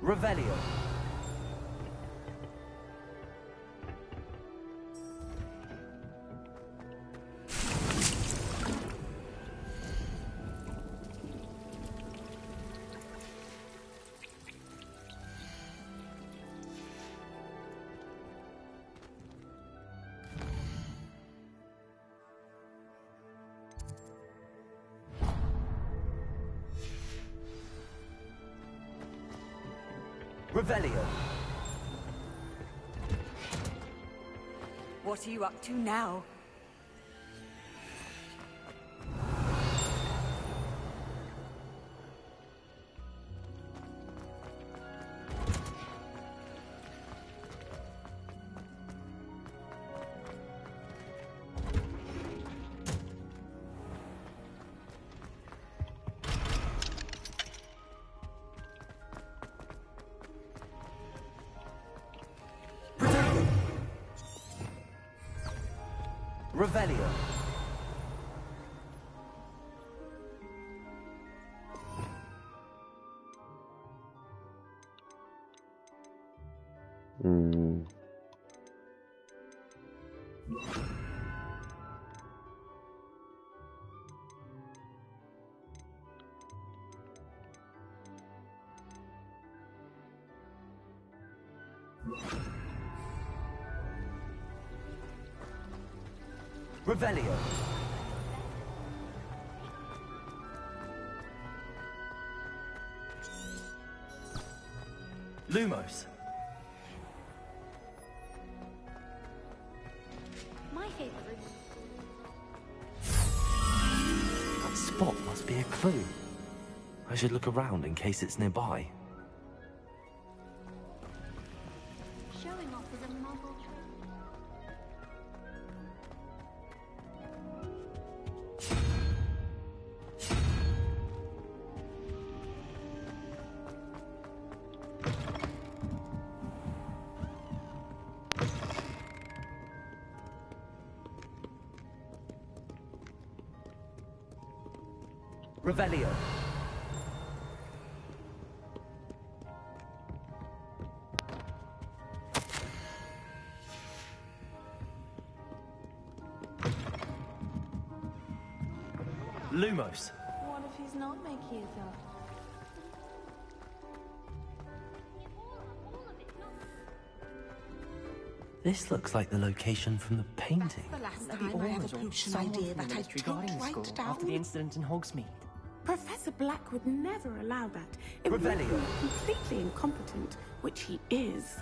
Revelio. Revelio. What are you up to now? Revelio. Revelio. Lumos. My favorite room. That spot must be a clue. I should look around in case it's nearby. Showing off as a muggle trick. Revelio. Lumos. What if he's not making it up? This looks like the location from the painting. The last The time I had a potion idea that I took right after the down. incident in Hogsmeade. Professor Black would never allow that. It would make Revelio. him completely incompetent, which he is.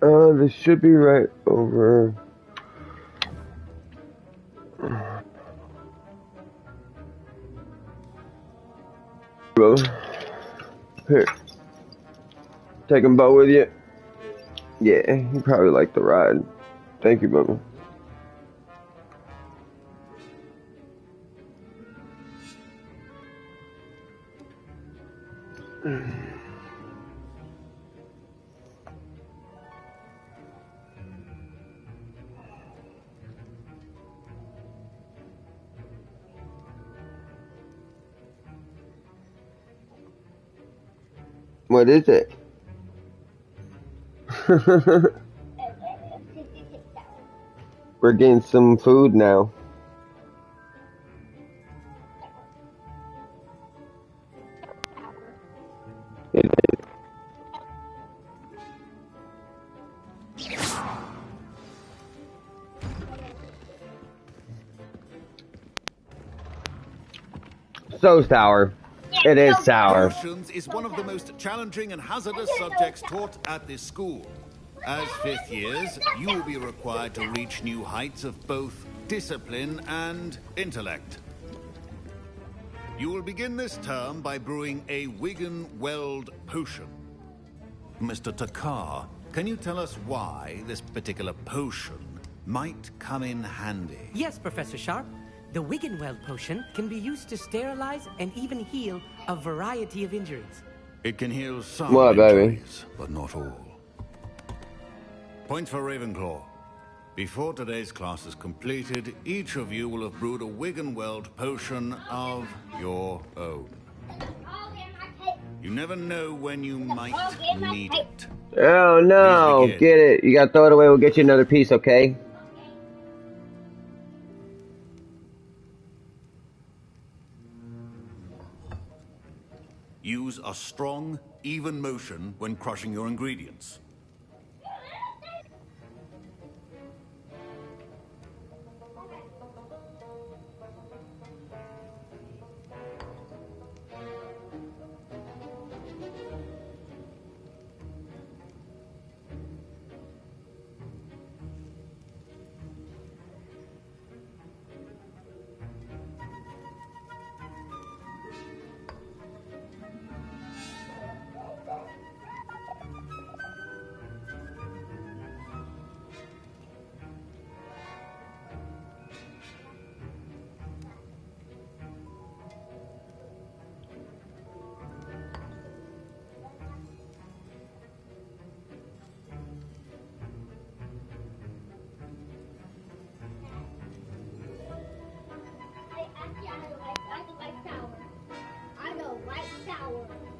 This should be right over. Bro. Here. Taking Bo with you? Yeah, he probably liked the ride. Thank you, Bubba. What is it? We're getting some food now. It is. So sour. It is sour. Potions is one of the most challenging and hazardous subjects taught at this school. As fifth years, you will be required to reach new heights of both discipline and intellect. You will begin this term by brewing a Wigan Weld potion. Mr. Takar, can you tell us why this particular potion might come in handy? Yes, Professor Sharp. The Wiggenweld potion can be used to sterilize and even heal a variety of injuries. It can heal some What, baby? injuries, but not all. Point for Ravenclaw. Before today's class is completed, each of you will have brewed a Wiggenweld potion of your own. You never know when you might need it. Oh no, get it. You gotta throw it away, we'll get you another piece, okay? Use a strong, even motion when crushing your ingredients.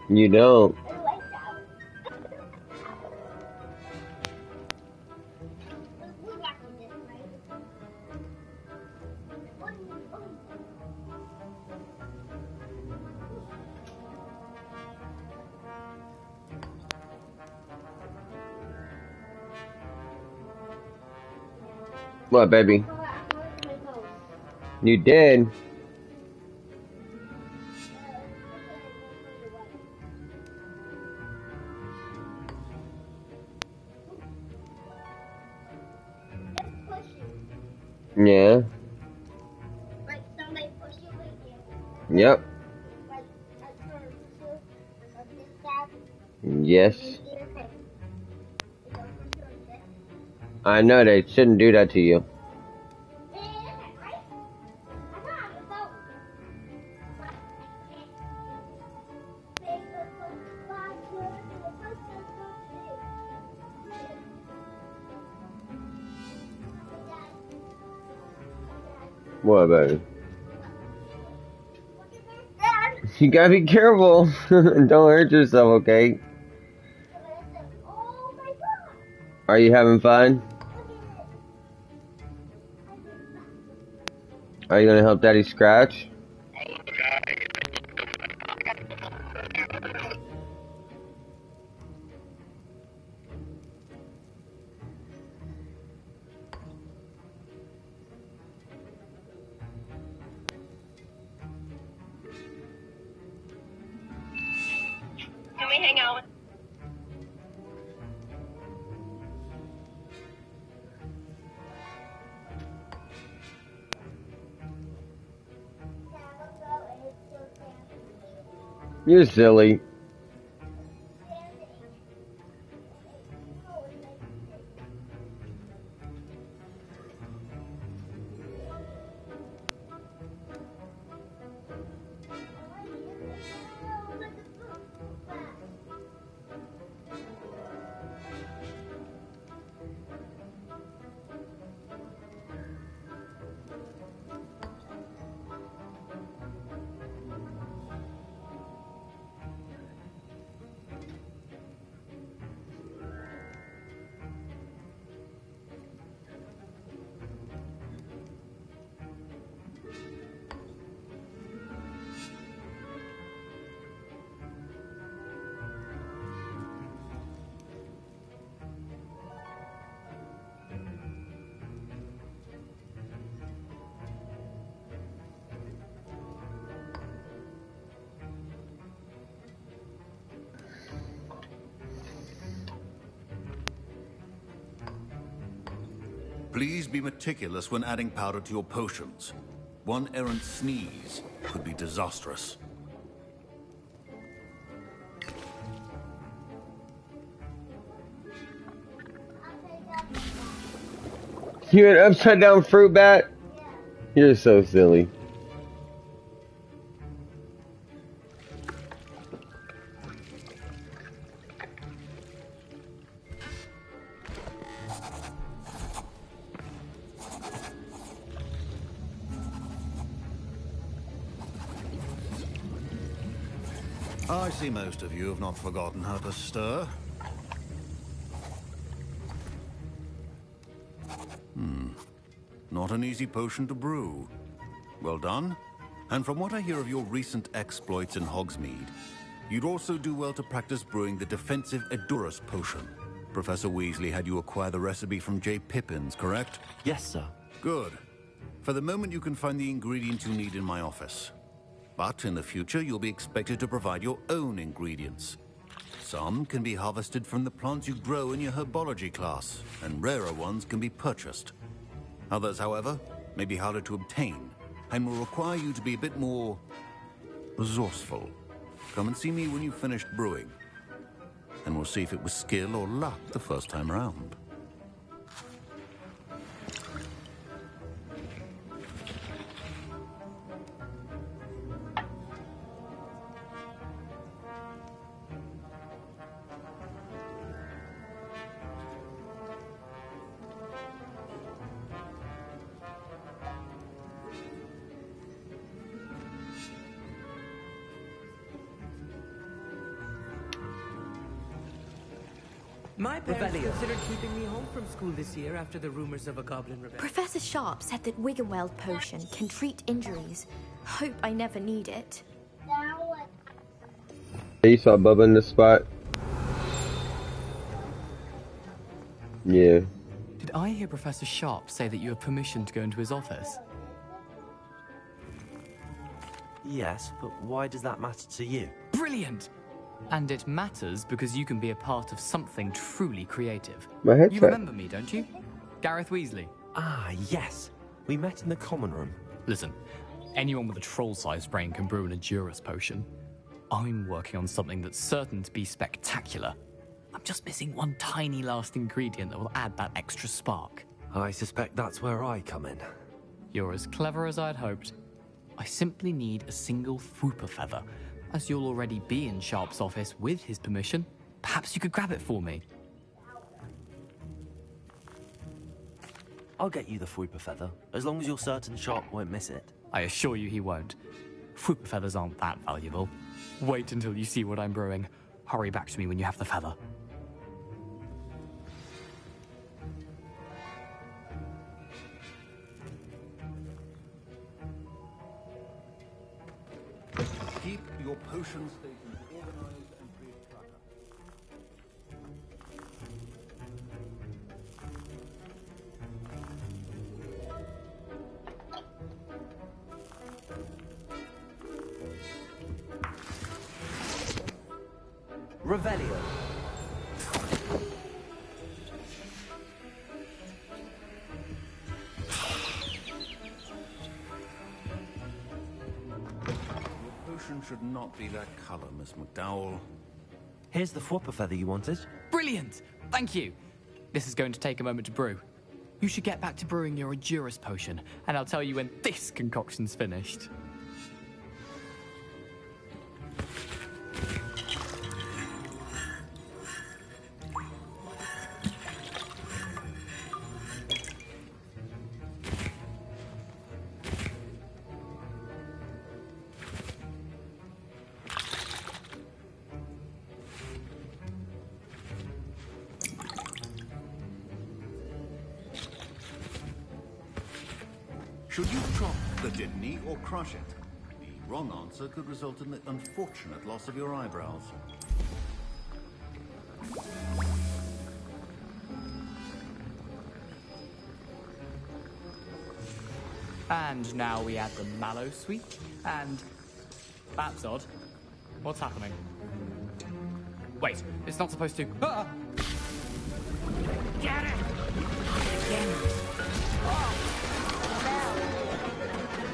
You don't. What, baby? You did. Yeah. Yep. Yes. I know they shouldn't do that to you. What, baby? You gotta be careful. Don't hurt yourself, okay? Are you having fun? Are you gonna help Daddy scratch? Can we hang out? You're silly. Please be meticulous when adding powder to your potions. One errant sneeze could be disastrous. You an upside down fruit bat? You're so silly. I see most of you have not forgotten how to stir. Not an easy potion to brew. Well done. And from what I hear of your recent exploits in Hogsmeade, you'd also do well to practice brewing the defensive Edurus potion. Professor Weasley had you acquire the recipe from J. Pippins, correct? Yes, sir. Good. For the moment, you can find the ingredients you need in my office. But in the future, you'll be expected to provide your own ingredients. Some can be harvested from the plants you grow in your herbology class, and rarer ones can be purchased. Others, however, may be harder to obtain, and will require you to be a bit more resourceful. Come and see me when you've finished brewing, and we'll see if it was skill or luck the first time around. My parents Revelio. considered keeping me home from school this year after the rumors of a goblin rebellion. Professor Sharp said that Wiggenweld potion can treat injuries. Hope I never need it. You saw Bubba in the spot? Yeah. Did I hear Professor Sharp say that you have permission to go into his office? Yes, but why does that matter to you? Brilliant! And it matters because you can be a part of something truly creative. My headset. You remember me, don't you? Gareth Weasley. Ah, yes. We met in the common room. Listen, anyone with a troll-sized brain can brew an Edurus potion. I'm working on something that's certain to be spectacular. I'm just missing one tiny last ingredient that will add that extra spark. I suspect that's where I come in. You're as clever as I'd hoped. I simply need a single Fwooper feather. As you'll already be in Sharp's office with his permission, perhaps you could grab it for me. I'll get you the Fwooper feather, as long as you're certain Sharp won't miss it. I assure you he won't. Fwooper feathers aren't that valuable. Wait until you see what I'm brewing. Hurry back to me when you have the feather. Keep your potion stations organized and create tracker. Revelio. Potion should not be that color, Miss McDowell. Here's the Fwopper feather you wanted. Brilliant! Thank you. This is going to take a moment to brew. You should get back to brewing your Endurus potion, and I'll tell you when this concoction's finished. Should you chop the Didney or crush it? The wrong answer could result in the unfortunate loss of your eyebrows. And now we add the mallow sweet, and... That's odd. What's happening? Wait, it's not supposed to... Ah! Get it! Again! Oh!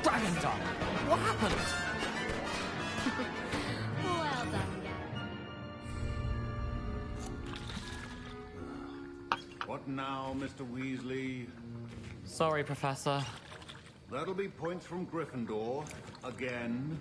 Dragon Tongue! What happened? Well done, Gary. What now, Mr. Weasley? Sorry, Professor. That'll be points from Gryffindor. Again.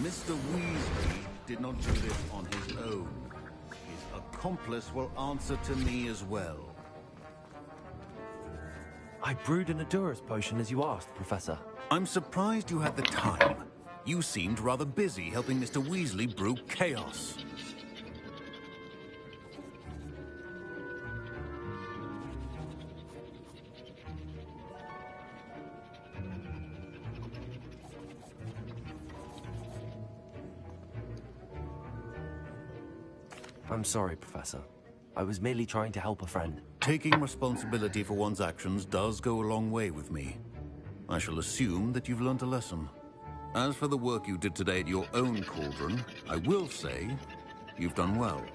Mr. Weasley did not do this on his own. His accomplice will answer to me as well. I brewed an Endurus potion as you asked, Professor. I'm surprised you had the time. You seemed rather busy helping Mr. Weasley brew chaos. I'm sorry, Professor. I was merely trying to help a friend. Taking responsibility for one's actions does go a long way with me. I shall assume that you've learnt a lesson. As for the work you did today at your own cauldron, I will say you've done well.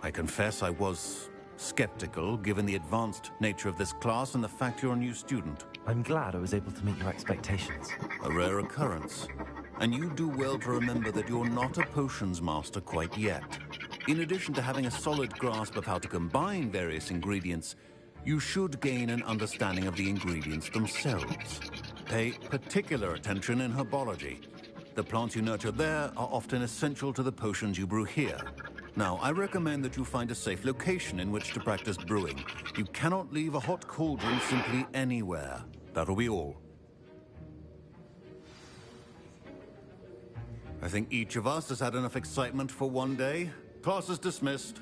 I confess I was skeptical given the advanced nature of this class and the fact you're a new student. I'm glad I was able to meet your expectations. A rare occurrence. And you do well to remember that you're not a potions master quite yet. In addition to having a solid grasp of how to combine various ingredients, you should gain an understanding of the ingredients themselves. Pay particular attention in herbology. The plants you nurture there are often essential to the potions you brew here. Now, I recommend that you find a safe location in which to practice brewing. You cannot leave a hot cauldron simply anywhere. That'll be all. I think each of us has had enough excitement for one day. Class is dismissed.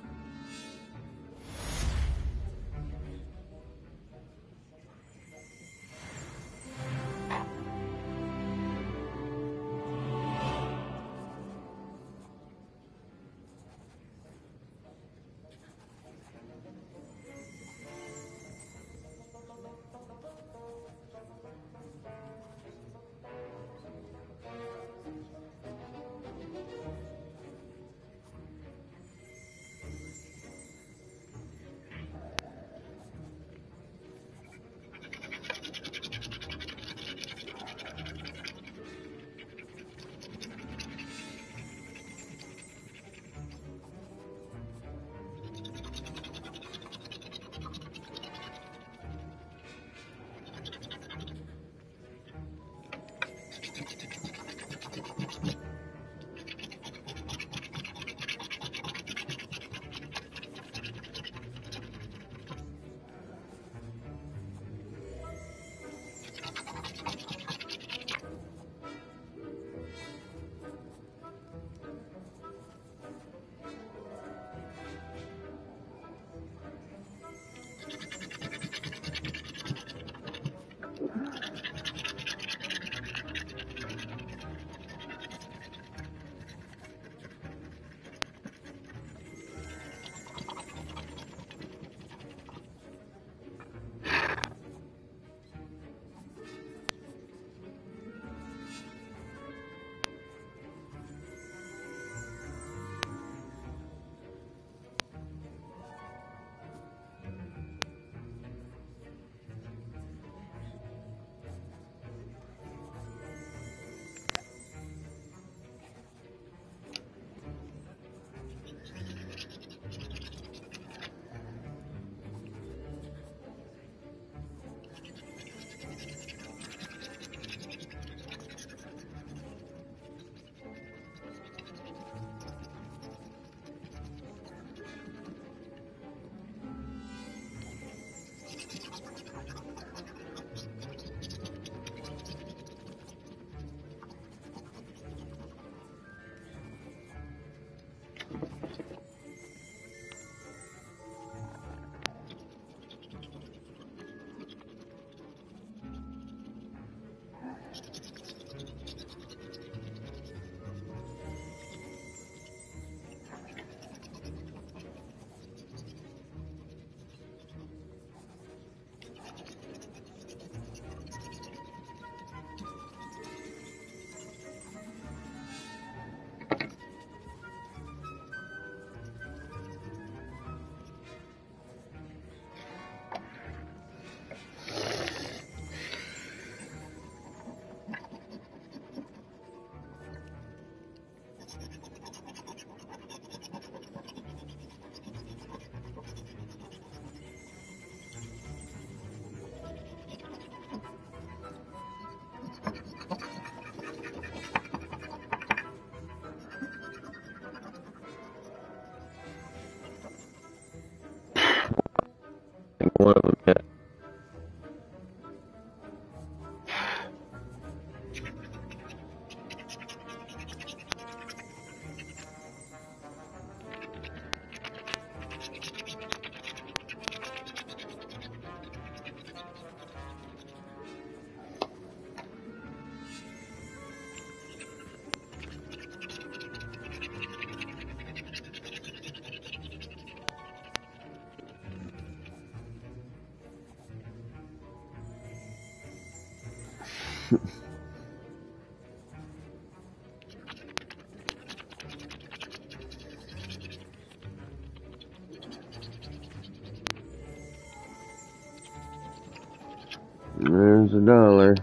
There's $1.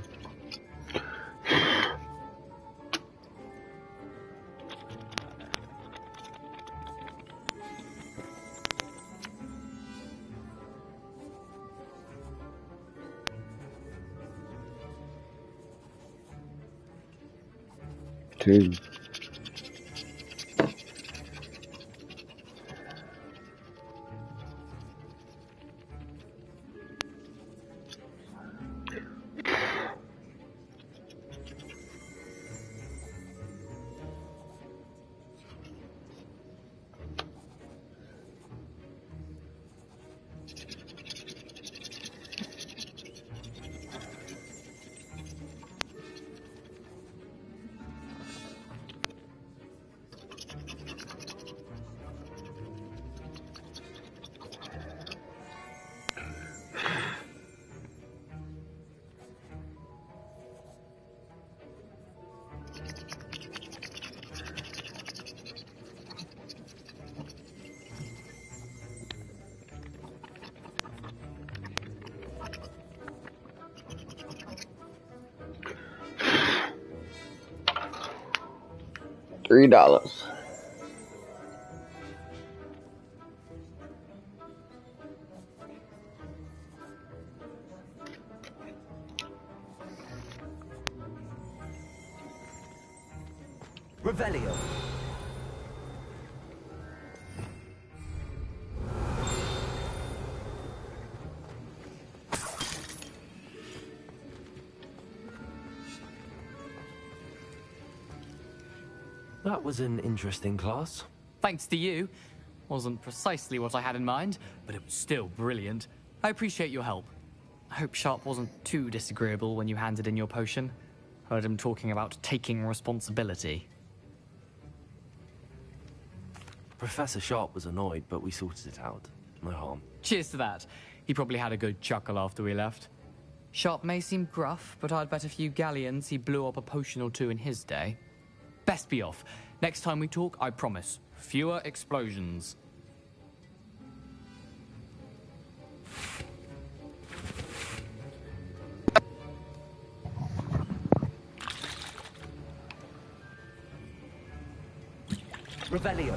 Two. $3. Revelio. That was an interesting class. Thanks to you. Wasn't precisely what I had in mind, but it was still brilliant. I appreciate your help. I hope Sharp wasn't too disagreeable when you handed in your potion. Heard him talking about taking responsibility. Professor Sharp was annoyed, but we sorted it out. No harm. Cheers to that. He probably had a good chuckle after we left. Sharp may seem gruff, but I'd bet a few galleons he blew up a potion or two in his day. Best be off. Next time we talk, I promise. Fewer explosions. Revelio.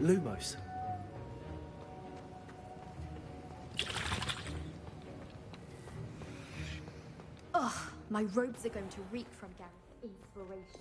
Lumos. Ugh, my robes are going to reek from Gareth's inspiration.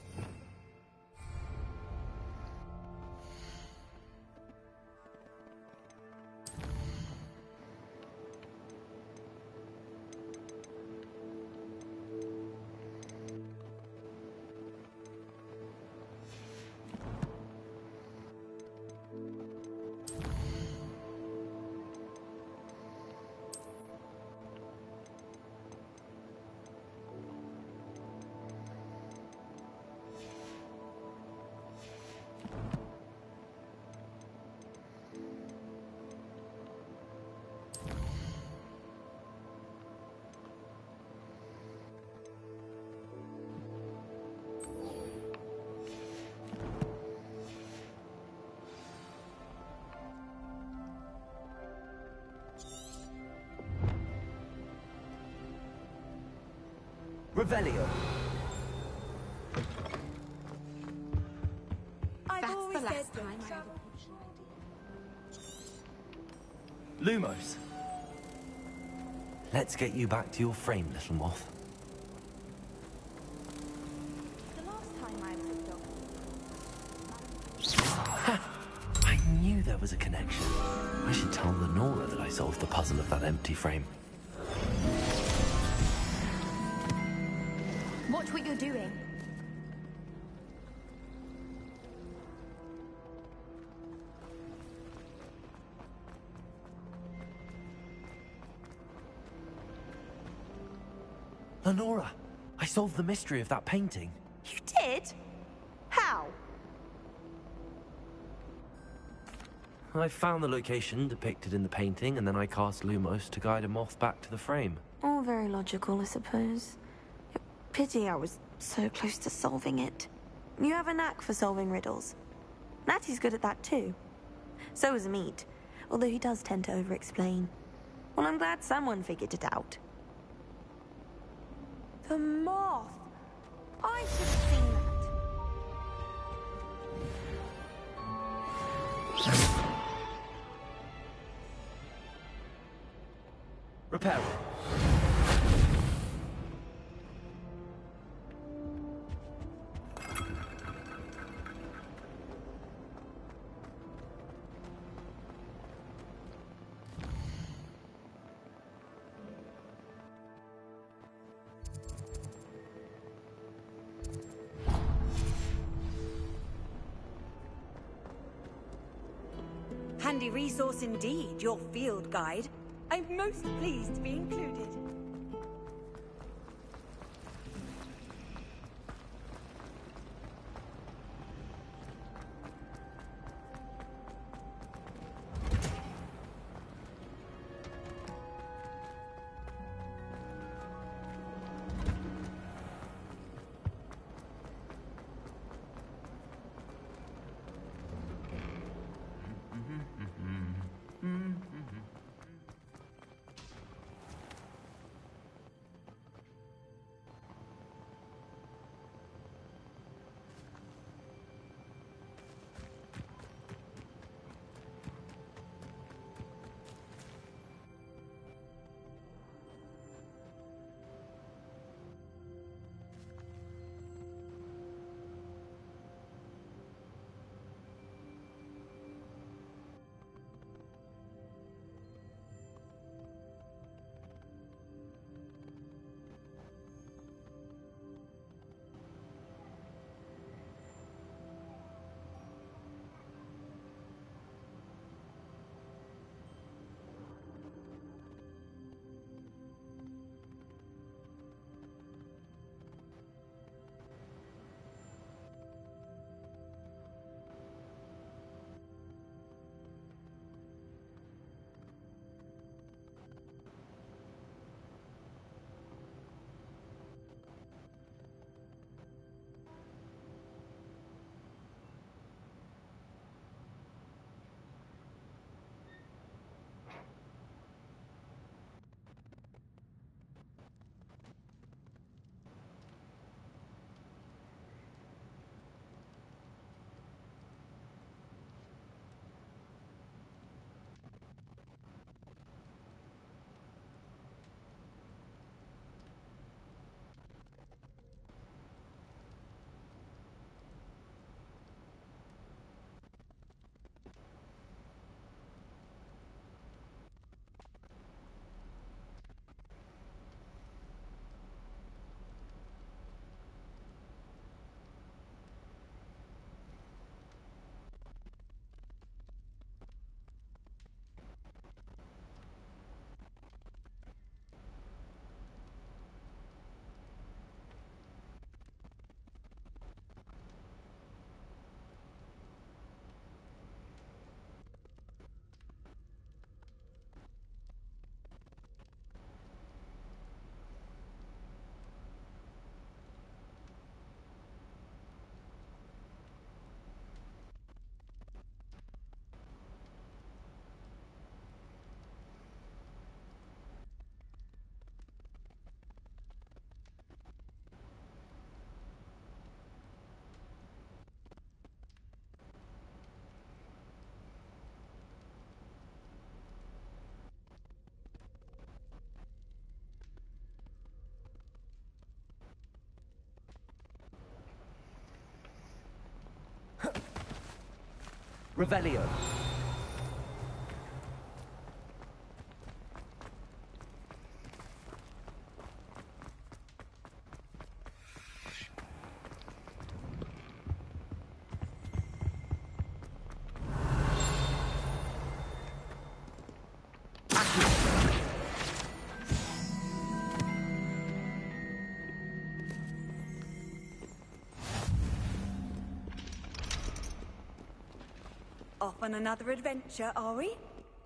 Revelio. That's always the said last that time I had travel- a potion idea. Lumos. Let's get you back to your frame, little moth. The last time I was a doctor. I knew there was a connection. I should tell Lenora that I solved the puzzle of that empty frame. Watch what you're doing. Lenora, I solved the mystery of that painting. You did? How? I found the location depicted in the painting, and then I cast Lumos to guide a moth back to the frame. All very logical, I suppose. Pity I was so close to solving it. You have a knack for solving riddles. Natty's good at that too. So is Meat, although he does tend to over-explain. Well, I'm glad someone figured it out. The moth! I should have seen that. Repair. Handy resource indeed, your field guide. I'm most pleased to be included. Revelio. Off on another adventure, are we?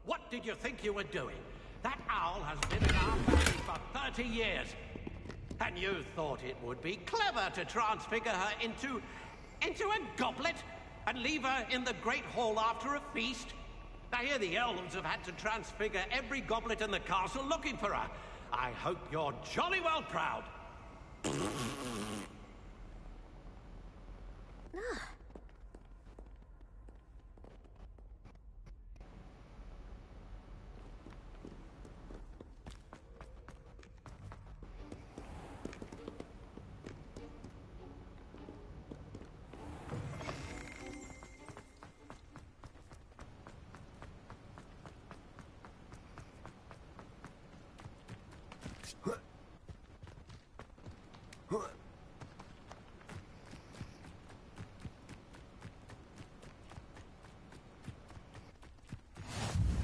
What did you think you were doing? That owl has been in our family for 30 years. And you thought it would be clever to transfigure her into a goblet and leave her in the Great Hall after a feast? I hear the elves have had to transfigure every goblet in the castle looking for her. I hope you're jolly well proud.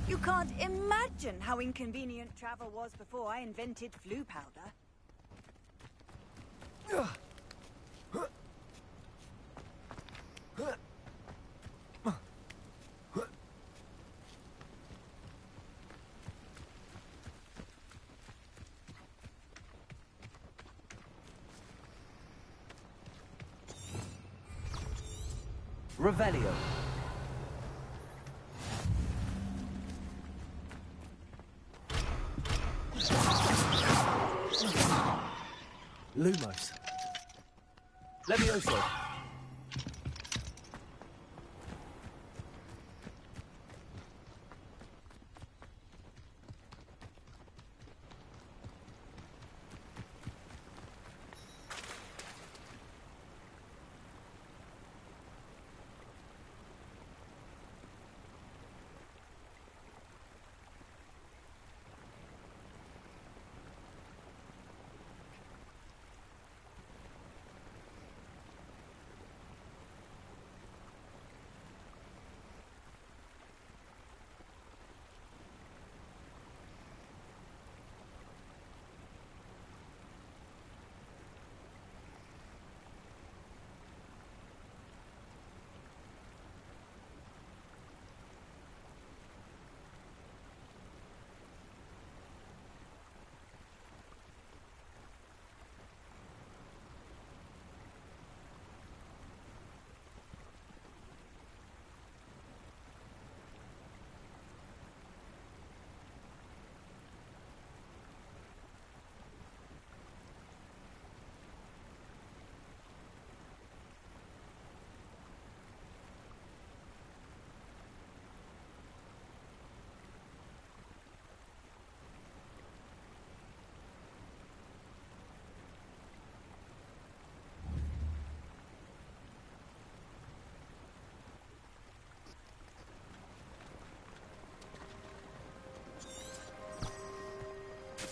You can't imagine how inconvenient travel was before I invented flu powder. Revelio. Lumos. Levioso.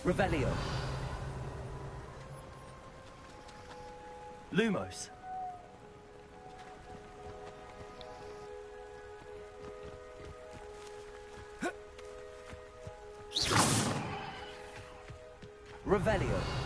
Revelio. Lumos. Revelio.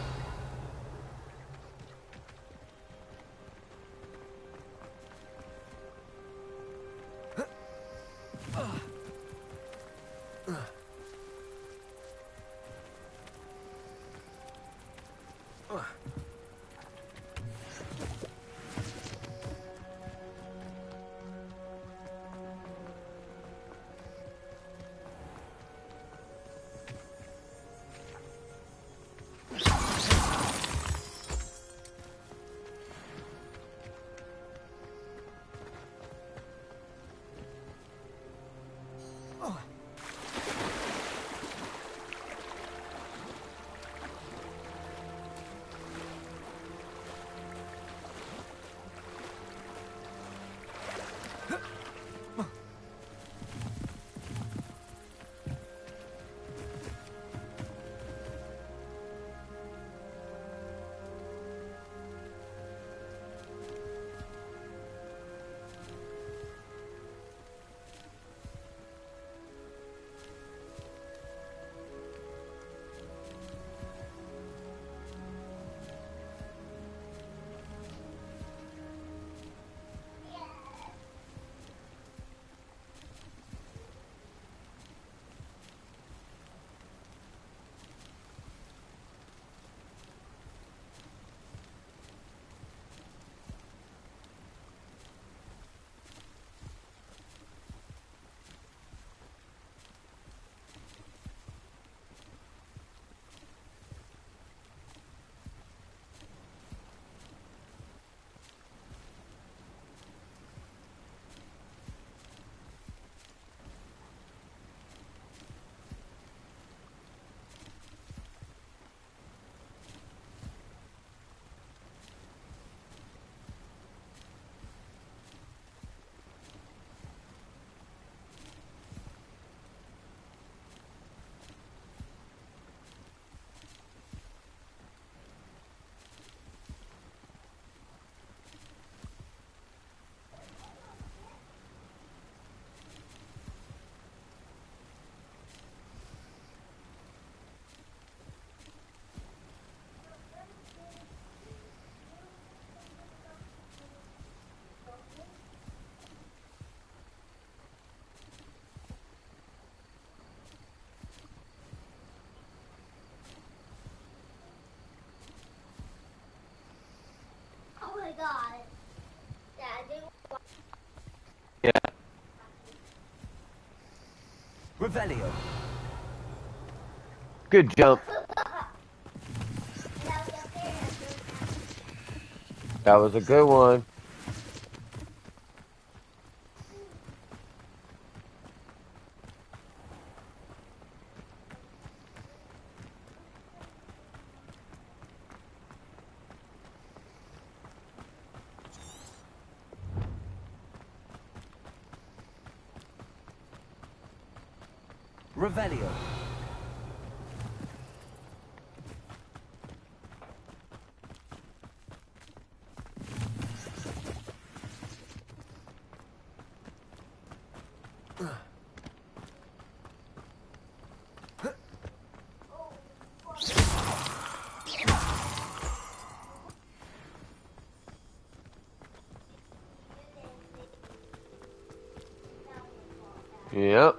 Revelio. Good jump. That was a good one. Revelio. Yep.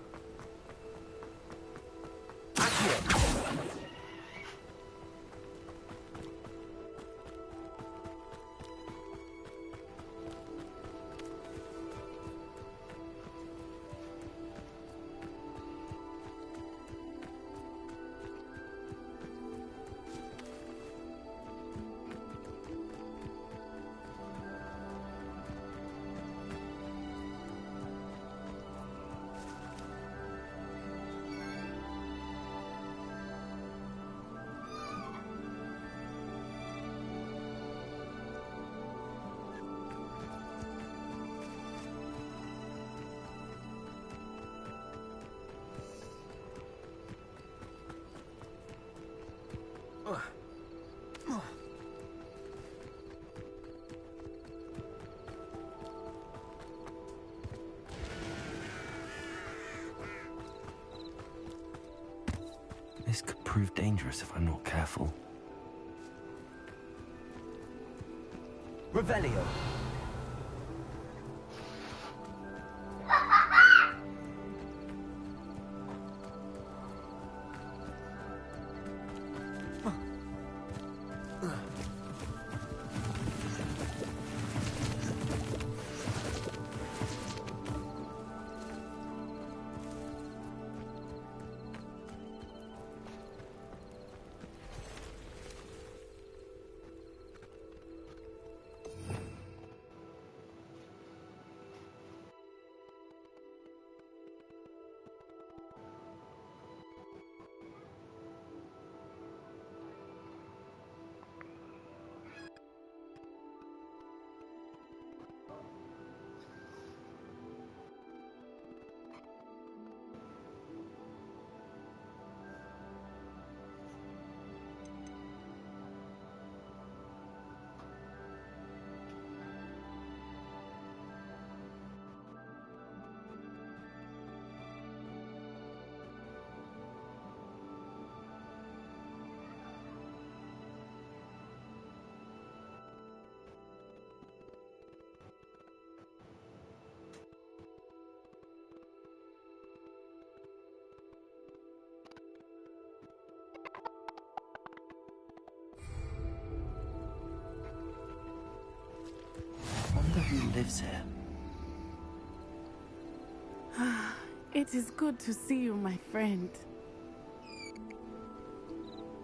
This could prove dangerous if I'm not careful. Revelio. Wonder who lives here. It is good to see you, my friend.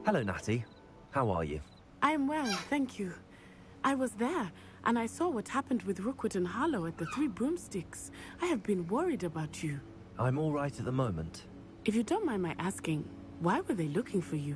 Hello, Natty. How are you? I am well, thank you. I was there, and I saw what happened with Rookwood and Harlow at the Three Broomsticks. I have been worried about you. I'm all right at the moment. If you don't mind my asking, why were they looking for you?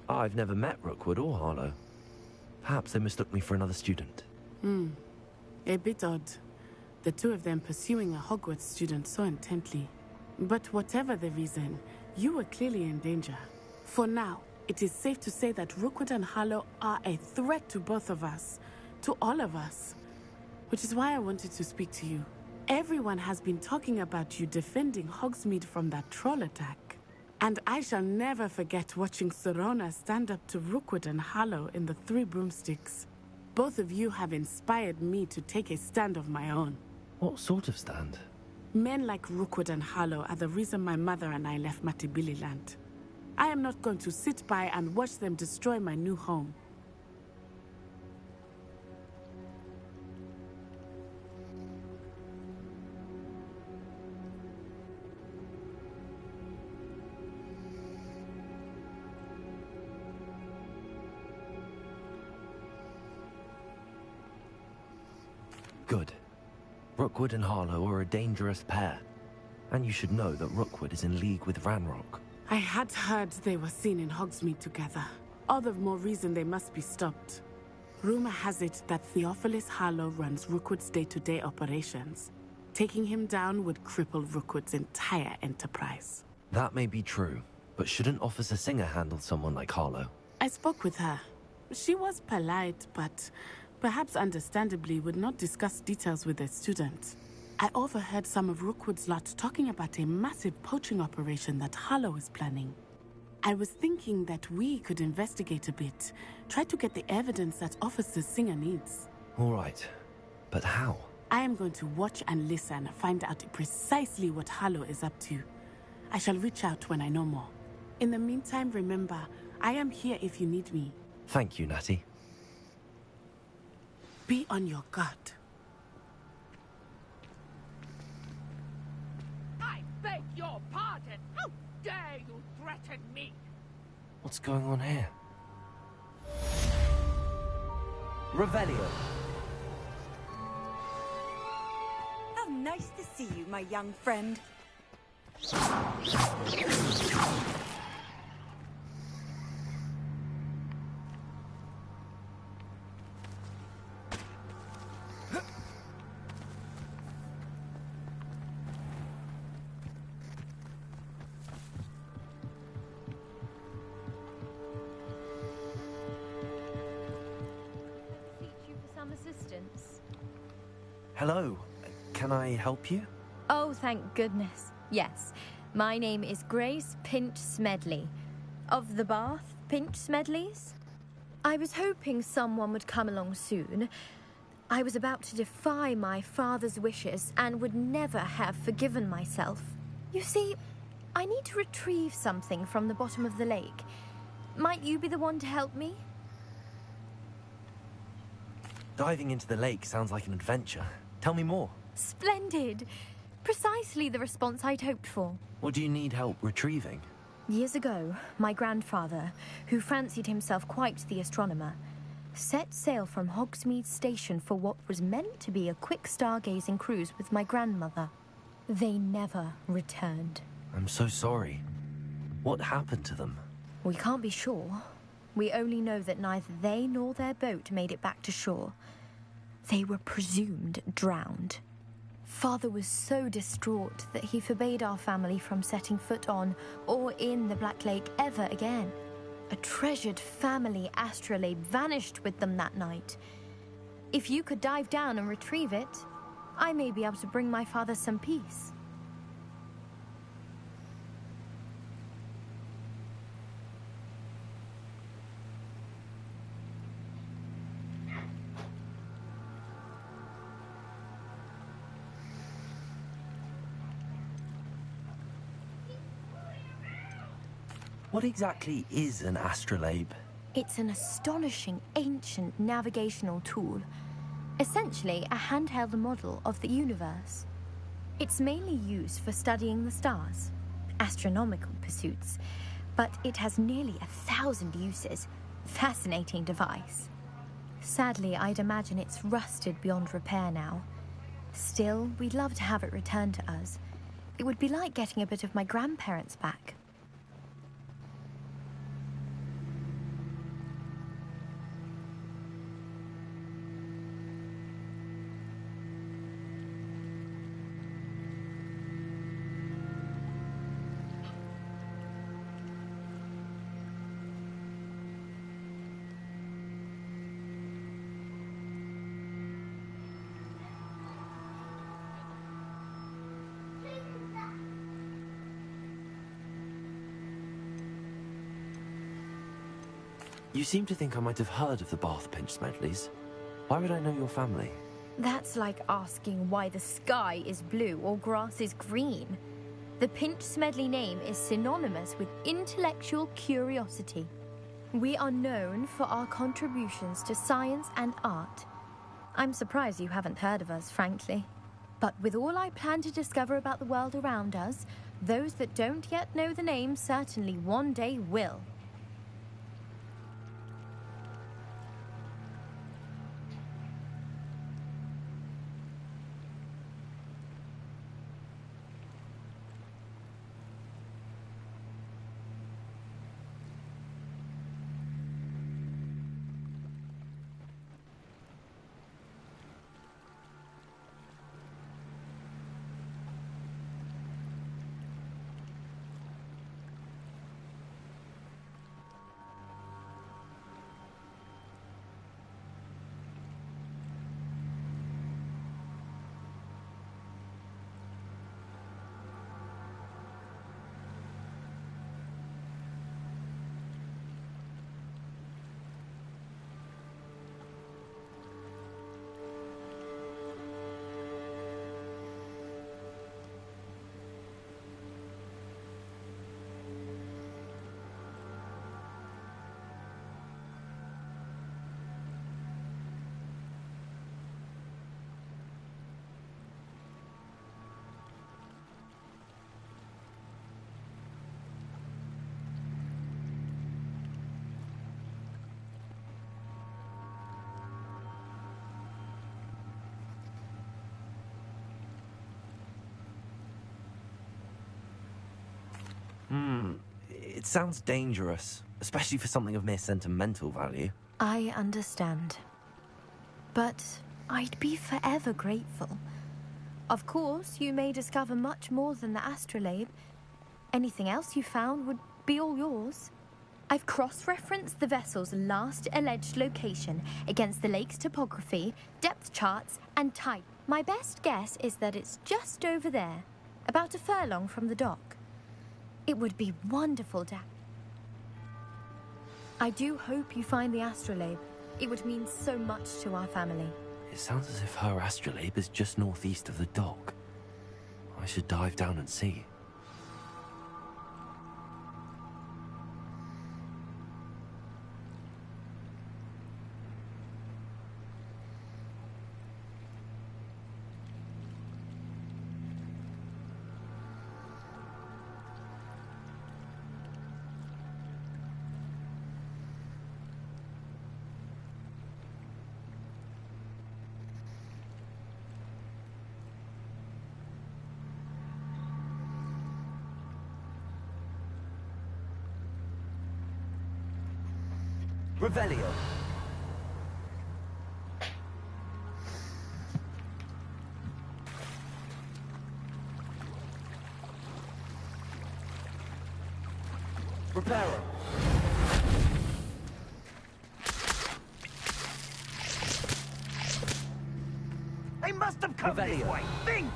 I've never met Rookwood or Harlow. Perhaps they mistook me for another student. A bit odd. The two of them pursuing a Hogwarts student so intently. But whatever the reason, you were clearly in danger. For now, it is safe to say that Rookwood and Harlow are a threat to both of us. To all of us. Which is why I wanted to speak to you. Everyone has been talking about you defending Hogsmeade from that troll attack. And I shall never forget watching Sorona stand up to Rookwood and Harlow in the Three Broomsticks. Both of you have inspired me to take a stand of my own. What sort of stand? Men like Rookwood and Harlow are the reason my mother and I left Matibili land. I am not going to sit by and watch them destroy my new home. Good. Rookwood and Harlow are a dangerous pair. And you should know that Rookwood is in league with Ranrock. I had heard they were seen in Hogsmeade together. All the more reason they must be stopped. Rumor has it that Theophilus Harlow runs Rookwood's day-to-day operations. Taking him down would cripple Rookwood's entire enterprise. That may be true, but shouldn't Officer Singer handle someone like Harlow? I spoke with her. She was polite, but perhaps understandably would not discuss details with a student. I overheard some of Rookwood's lot talking about a massive poaching operation that Harlow is planning. I was thinking that we could investigate a bit, try to get the evidence that Officer Singer needs. All right, but how? I am going to watch and listen, find out precisely what Harlow is up to. I shall reach out when I know more. In the meantime, remember, I am here if you need me. Thank you, Natty. Be on your guard. I beg your pardon! How dare you threaten me? What's going on here? Revelio. How nice to see you, my young friend. Hello. Can I help you? Oh, thank goodness. Yes. My name is Grace Pinch Smedley. Of the Bath Pinch Smedleys? I was hoping someone would come along soon. I was about to defy my father's wishes and would never have forgiven myself. You see, I need to retrieve something from the bottom of the lake. Might you be the one to help me? Diving into the lake sounds like an adventure. Tell me more. Splendid! Precisely the response I'd hoped for. What do you need help retrieving? Years ago, my grandfather, who fancied himself quite the astronomer, set sail from Hogsmeade Station for what was meant to be a quick stargazing cruise with my grandmother. They never returned. I'm so sorry. What happened to them? We can't be sure. We only know that neither they nor their boat made it back to shore. They were presumed drowned. Father was so distraught that he forbade our family from setting foot on or in the Black Lake ever again. A treasured family astrolabe vanished with them that night. If you could dive down and retrieve it, I may be able to bring my father some peace. What exactly is an astrolabe? It's an astonishing ancient navigational tool. Essentially, a handheld model of the universe. It's mainly used for studying the stars, astronomical pursuits, but it has nearly 1,000 uses. Fascinating device. Sadly, I'd imagine it's rusted beyond repair now. Still, we'd love to have it returned to us. It would be like getting a bit of my grandparents back. You seem to think I might have heard of the Bath Pinch Smedleys. Why would I know your family? That's like asking why the sky is blue or grass is green. The Pinch Smedley name is synonymous with intellectual curiosity. We are known for our contributions to science and art. I'm surprised you haven't heard of us, frankly. But with all I plan to discover about the world around us, those that don't yet know the name certainly one day will. It sounds dangerous, especially for something of mere sentimental value. I understand. But I'd be forever grateful. Of course, you may discover much more than the astrolabe. Anything else you found would be all yours. I've cross-referenced the vessel's last alleged location against the lake's topography, depth charts, and type. My best guess is that it's just over there, about a furlong from the dock. It would be wonderful to... I do hope you find the astrolabe. It would mean so much to our family. It sounds as if her astrolabe is just northeast of the dock. I should dive down and see. Revelio. Reparo. They must have come this way. Think!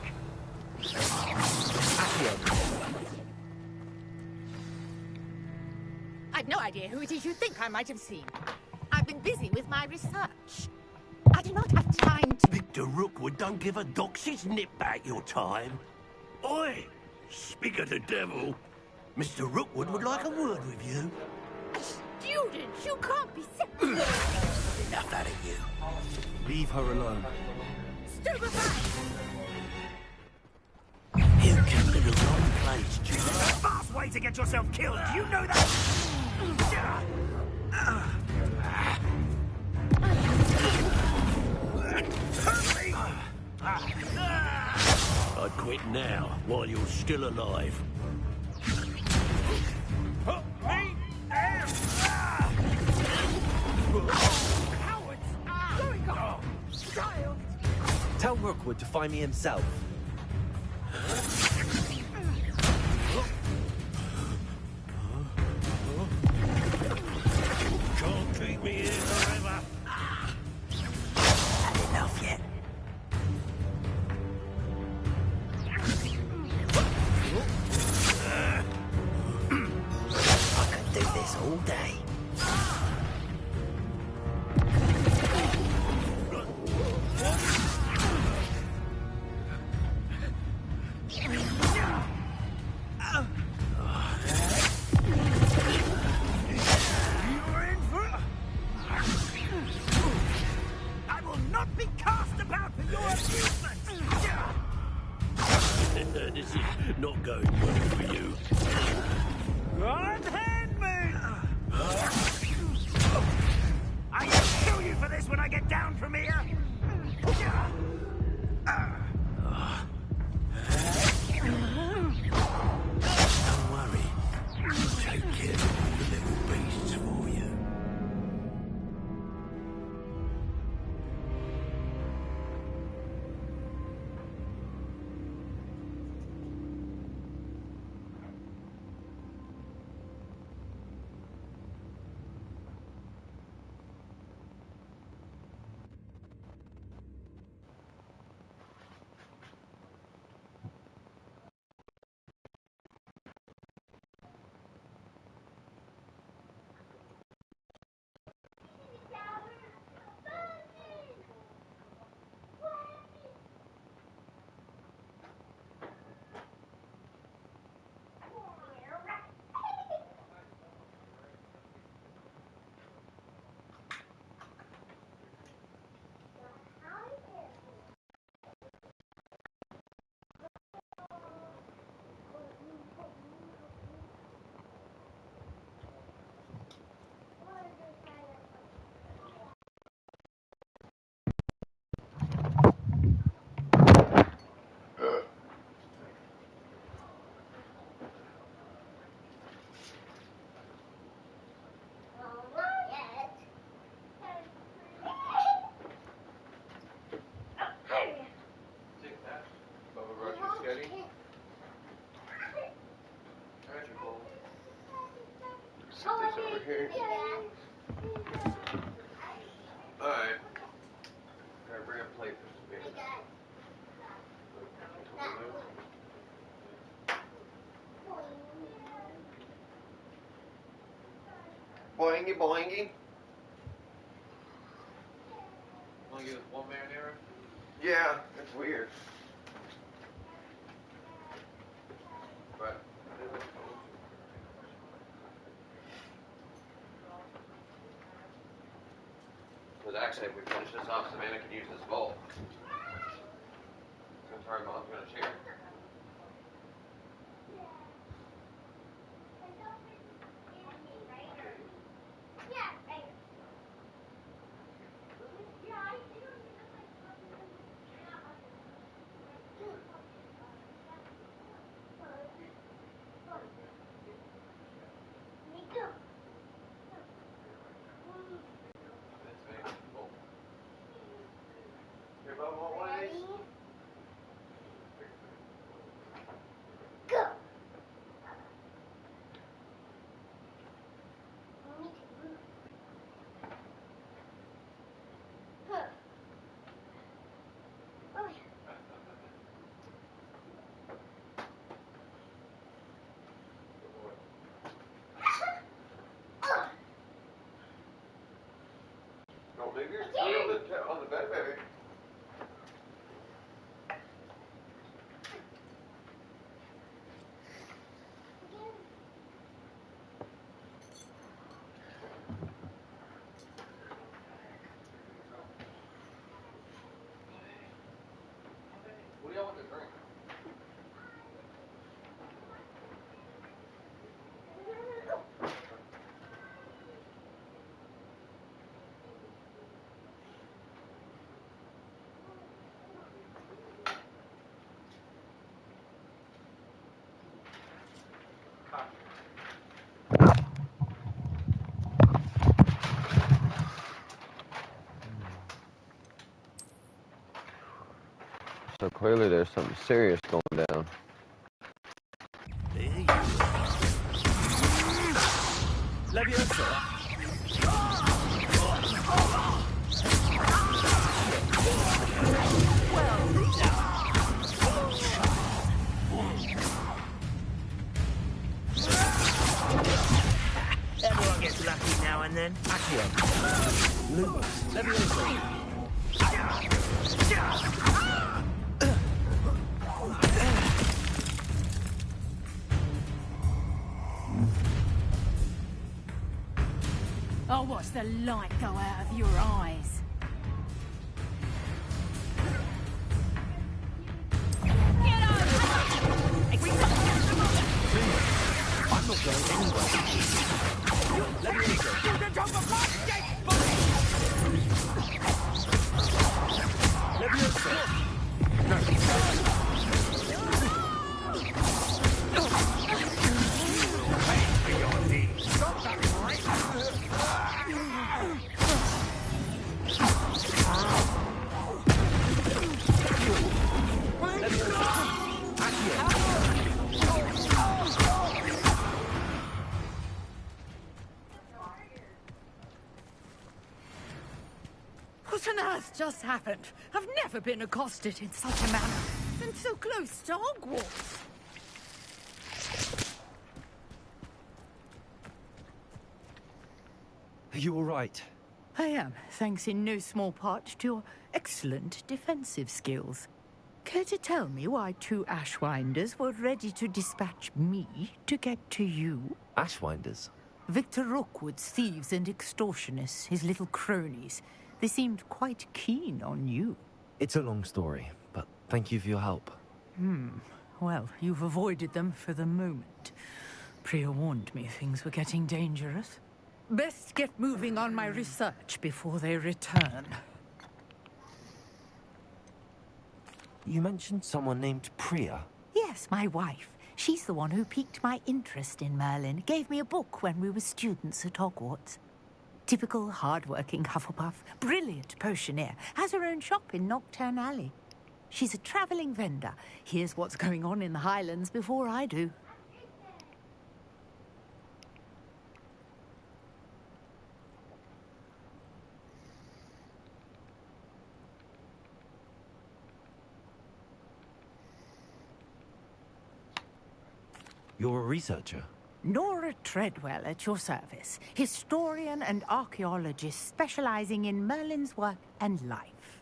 I've no idea who it is you think I might have seen. I've been busy with my research. I do not have time to... Victor Rookwood don't give a dox's nip back your time. Oi! Speak of the devil. Mr. Rookwood would like a word with you. A student! You can't be Enough out of you. Leave her alone. Stupefy! You came to the wrong place, Jim. Fast way to get yourself killed. You know that? I'd quit now, while you're still alive. Put me down! Cowards! Going on! Child! Tell Rookwood to find me himself. Can't keep me here forever. Had enough yet? I could do this all day. This is not going well for you. Unhand me! I will kill you for this when I get down from here! Don't worry. We'll take care of the little beasts for you. Alright. Gotta bring a plate for some beer. Boingy boingy. Want to get this one marinara? Yeah, it's weird. But because actually, if we finish this off, Savannah can use this bowl. Since her mom's gonna share. Your mom want one of these? Don't leave your food on the bed, baby. What do y'all want to drink? So clearly there's something serious going down. Everyone gets lucky now and then. I'll watch the light go out of your eyes. What on earth just happened? I've never been accosted in such a manner, and so close to Hogwarts. Are you all right? I am, thanks in no small part to your excellent defensive skills. Care to tell me why 2 Ashwinders were ready to dispatch me to get to you? Ashwinders? Victor Rookwood's thieves and extortionists, his little cronies. They seemed quite keen on you. It's a long story, but thank you for your help. Well, you've avoided them for the moment. Priya warned me things were getting dangerous. Best get moving on my research before they return. You mentioned someone named Priya. Yes, my wife. She's the one who piqued my interest in Merlin. Gave me a book when we were students at Hogwarts. Typical hard-working Hufflepuff, brilliant potioneer, has her own shop in Knockturn Alley. She's a travelling vendor. Hears what's going on in the Highlands before I do. You're a researcher? Nora Treadwell at your service, historian and archaeologist specializing in Merlin's work and life.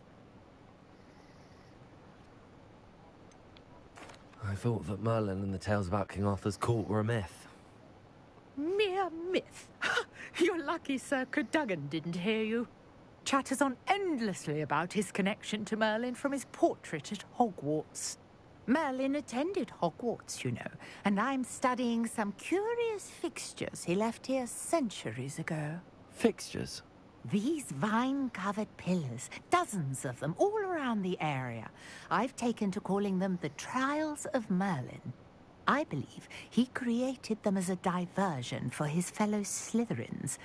I thought that Merlin and the tales about King Arthur's court were a myth. Mere myth. You're lucky Sir Cadogan didn't hear you. Chatters on endlessly about his connection to Merlin from his portrait at Hogwarts. Merlin attended Hogwarts, you know, and I'm studying some curious fixtures he left here centuries ago. Fixtures? These vine-covered pillars, dozens of them, all around the area. I've taken to calling them the Trials of Merlin. I believe he created them as a diversion for his fellow Slytherins.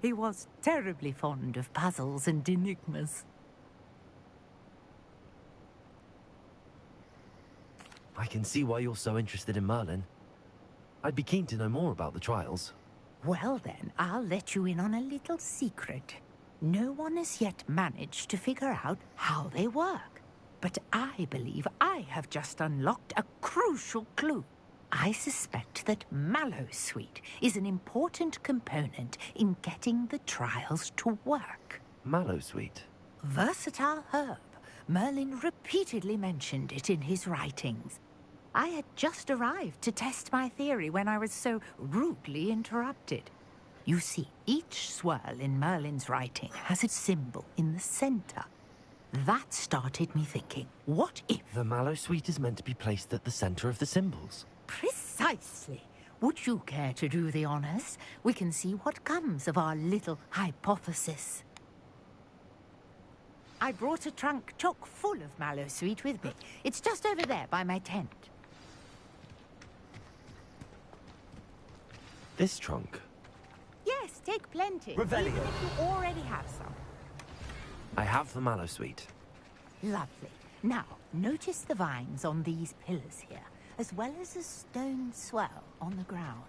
He was terribly fond of puzzles and enigmas. I can see why you're so interested in Merlin. I'd be keen to know more about the trials. Well then, I'll let you in on a little secret. No one has yet managed to figure out how they work. But I believe I have just unlocked a crucial clue. I suspect that Mallowsweet is an important component in getting the trials to work. Mallowsweet? Versatile herb. Merlin repeatedly mentioned it in his writings. I had just arrived to test my theory when I was so rudely interrupted. You see, each swirl in Merlin's writing has its symbol in the center. That started me thinking, what if... The Mallowsweet is meant to be placed at the center of the symbols. Precisely. Would you care to do the honors? We can see what comes of our little hypothesis. I brought a trunk chock full of Mallowsweet with me. It's just over there by my tent. This trunk? Yes, take plenty. Revelio. Even if you already have some. I have the Mallowsweet. Lovely. Now, notice the vines on these pillars here, as well as a stone swell on the ground.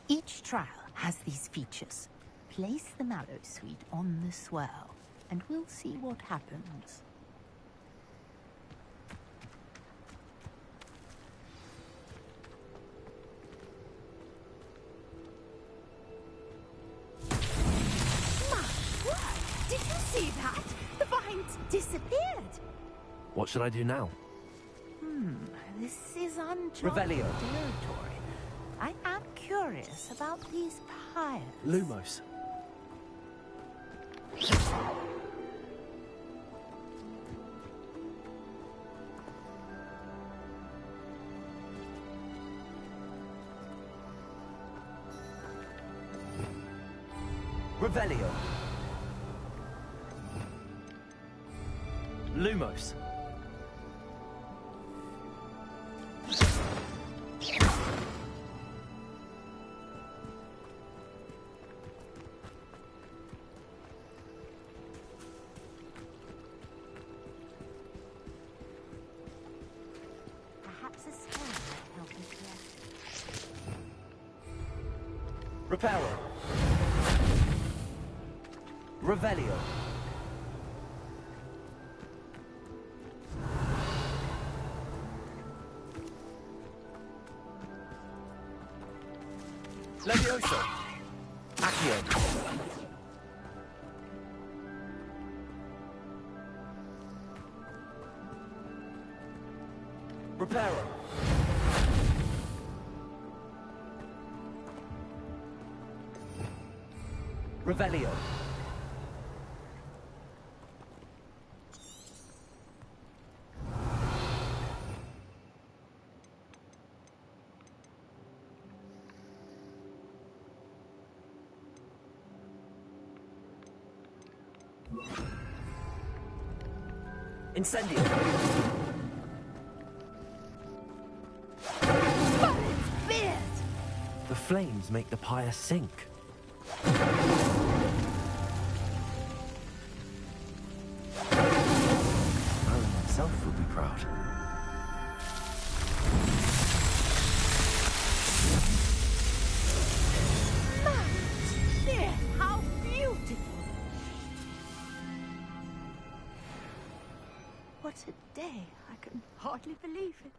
Each trial has these features. Place the Mallowsweet on the swell, and we'll see what happens. My word! Did you see that? The vines disappeared. What should I do now? This is uncharted Revelio. territory. I am curious about these piles. Lumos. Revelio. Lumos. Reparo. Revelio. Levioso. Accio. Reparo. Revelio. Incendio. The flames make the pyre sink. Merlin himself would be proud. There, how beautiful! What a day. I can hardly believe it.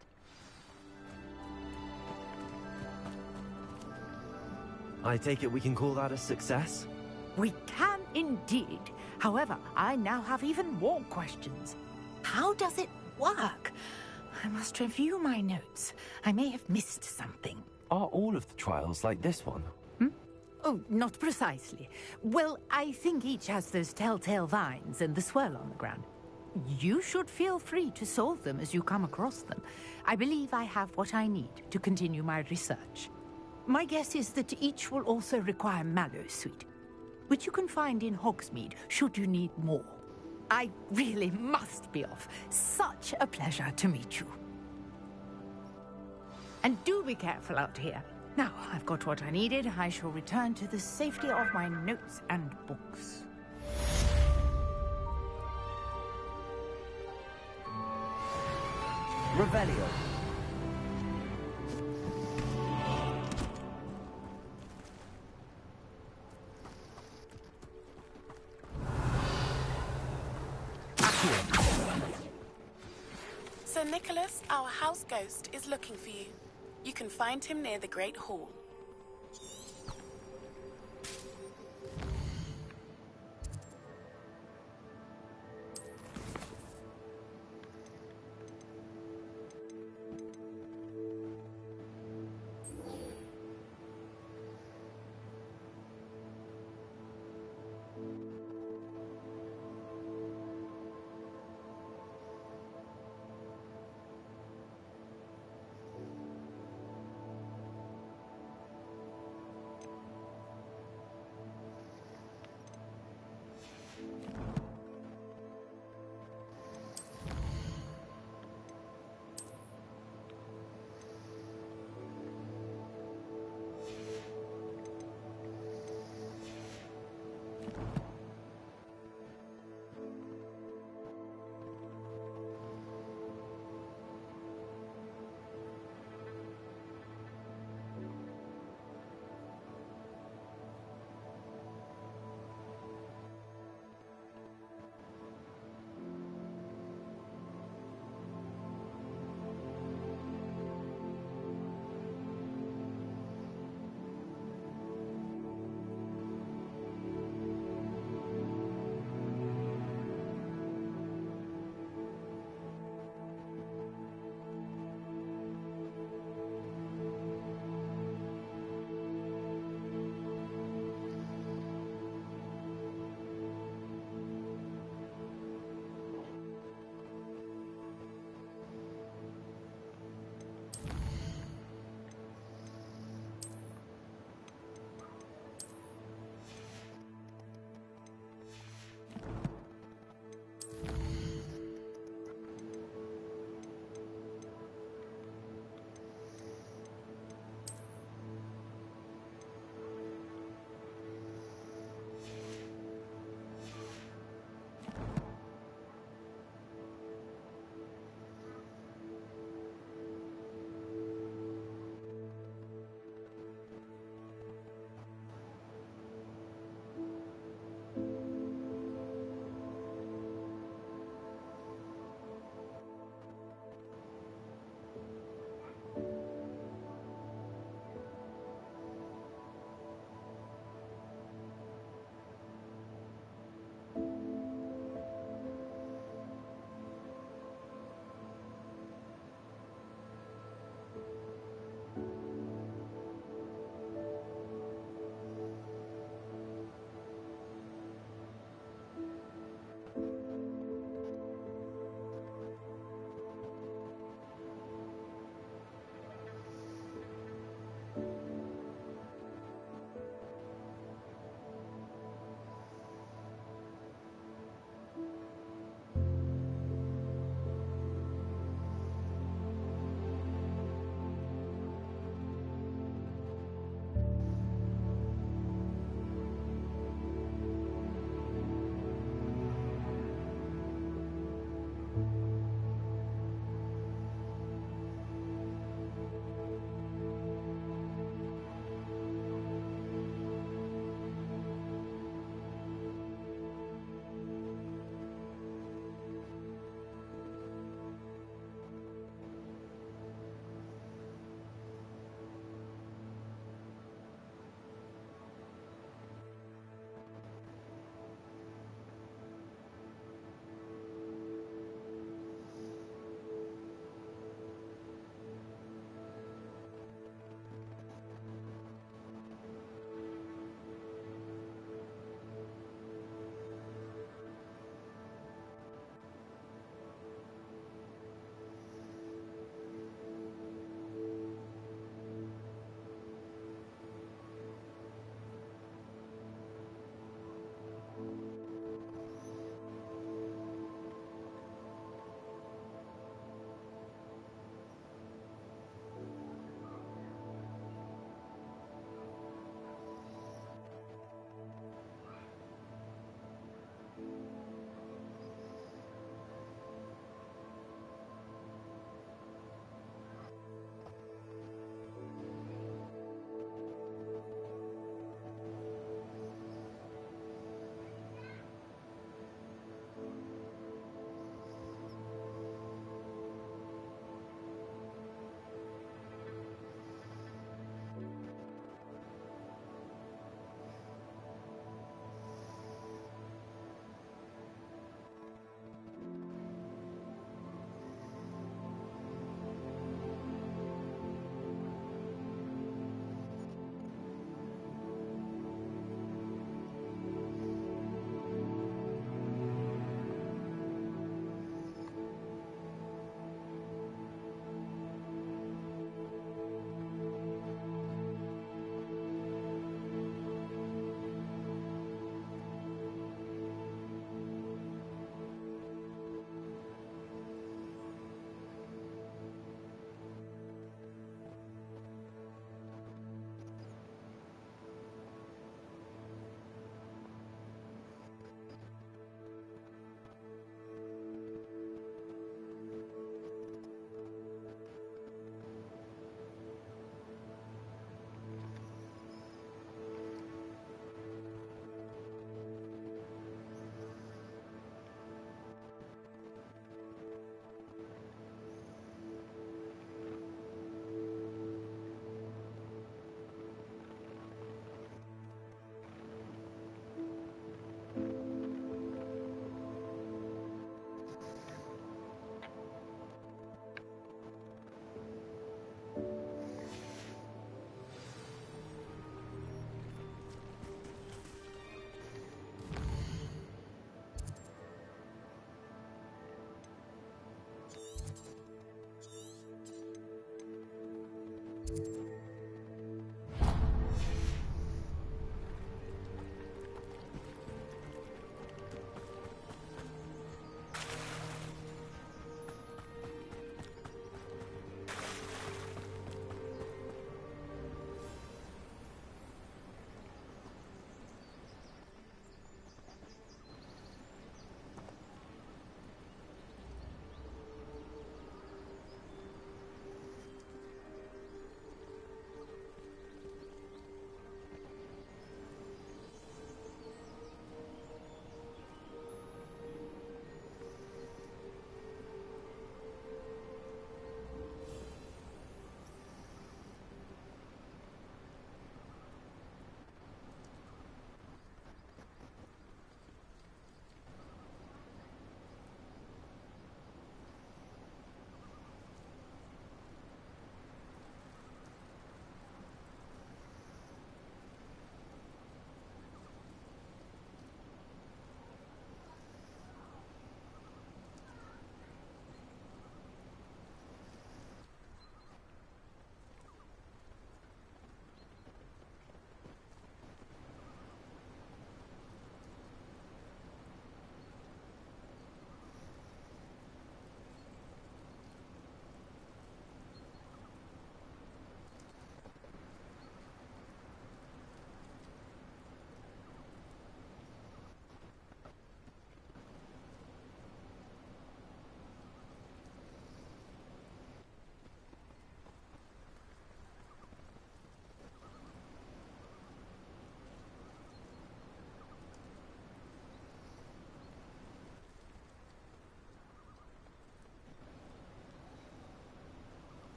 I take it we can call that a success? We can indeed. However, I now have even more questions. How does it work? I must review my notes. I may have missed something. Are all of the trials like this one? Oh, not precisely. Well, I think each has those telltale vines and the swirl on the ground. You should feel free to solve them as you come across them. I believe I have what I need to continue my research. My guess is that each will also require Mallowsweet, which you can find in Hogsmeade should you need more. I really must be off. Such a pleasure to meet you. And do be careful out here. Now, I've got what I needed. I shall return to the safety of my notes and books. Revelio. Sir Nicholas, our house ghost, is looking for you. You can find him near the Great Hall.